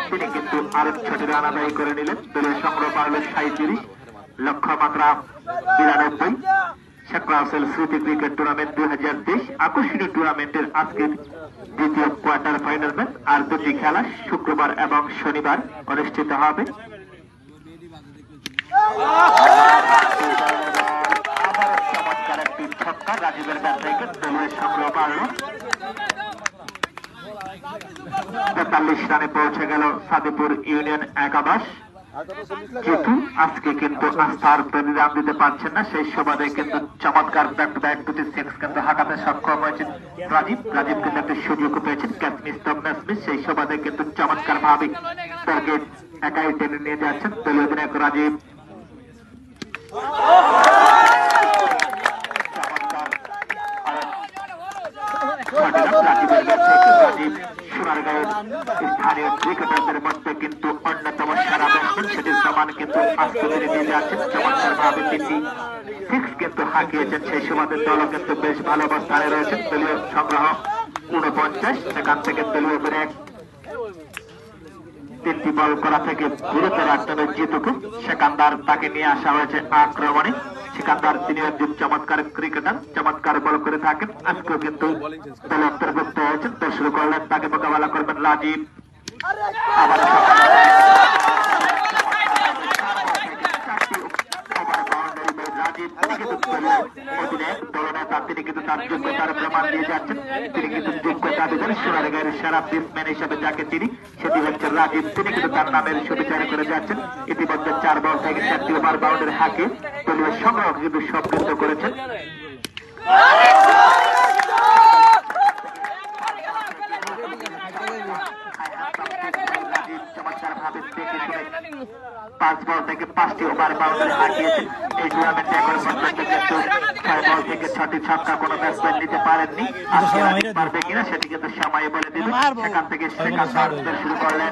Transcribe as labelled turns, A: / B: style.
A: তিনি কিন্তু আরো 6টি রান আদায় করে নিলেন। দলীয় সংগ্রহ পারলেন 37, লক্ষ্যমাত্রা 92। শেখ রাসেল স্মৃতি ক্রিকেট টুর্নামেন্ট 2023 আকর্ষণীয় টুর্নামেন্টের আজকের দ্বিতীয় কোয়ার্টার ফাইনাল ম্যাচ। আর দুটি খেলা শুক্রবার এবং শনিবার অনুষ্ঠিত হবে। আবার চমৎকার একটি ছক্কা রাজীবের ব্যাট থেকে দলীয় সংগ্রহ পারল। 43 রানে পৌঁছে গেল সাদেপুর ইউনিয়ন একাদশ। যেহেতু আজকে কিন্তু আস্থার রান দিতে পারছেন না, সেই সুবাদে কিন্তু চমৎকার ব্যাক টু ব্যাক দুটি সিক্স কিন্তু হাঁকাতে সক্ষম হয়েছেন রাজীব কিন্তু একটা সুযোগ পেয়েছেন ক্যাচ মিস তো ম্যাচ মিস, সেই সুবাদে কিন্তু চমৎকার ভাবে টার্গেট একাই টেনে নিয়ে যাচ্ছেন দলীয় অধিনায়ক রাজীব। স্থানীয় ক্রিকেটারদের মধ্যে কিন্তু অন্যতম সেরা ব্যাটসম্যান, সেটির প্রমাণ কিন্তু আজকে তিনি দিয়ে যাচ্ছেন। চমৎকার ভাবে তিনটি সিক্স কিন্তু হাঁকিয়েছেন, সেই সুবাদে দল কিন্তু বেশ ভালো অবস্থানে রয়েছেন। দলীয় সংগ্রহ 49, সেখান থেকে দলীয় অধিনায়ক 3টি বল করা থেকে গুরুতর আক্রমণে জিতুকে সেকান্দার তাকে নিয়ে আসা হয়েছে আক্রমণে। সেকান্দার তিনি একজন চমৎকার ক্রিকেটার, চমৎকার বল করে থাকেন। আজকেও কিন্তু দলে অন্তর্ভুক্ত হয়েছেন। তো শুরু করলেন, তাকে মোকাবেলা করবেন রাজীব। আবার তিনি কিন্তু তার যোগ্যতার প্রমাণ দিয়ে যাচ্ছেন। তিনি কিন্তু যোগ্যতা দিবেন সোনারগাঁয়ের সেরা ব্যাটসম্যান হিসেবে যাকে তিনি, সেটি হচ্ছে রাজীব। তিনি কিন্তু তার নামের সুবিচার করে যাচ্ছেন। ইতিমধ্যে 4 বল থেকে 4টি ওভার বাউন্ডারি হাঁকে দলীয় সংগ্রহ কিন্তু সমৃদ্ধ করেছেন। চমৎকার ভাবে দেখে শুনে 5 বল থেকে 5টি ওভার বাউন্ডারি হাঁকিয়েছেন। এই টুর্নামেন্টে এখন পর্যন্ত কিন্তু 6 বল থেকে 6টি ছক্কা কোনো ব্যাটসম্যান নিতে পারেননি। আজকে পারবে কিনা সেটি কিন্তু সময় বলে দিবে। সেখান থেকে শেখ শুরু করলেন।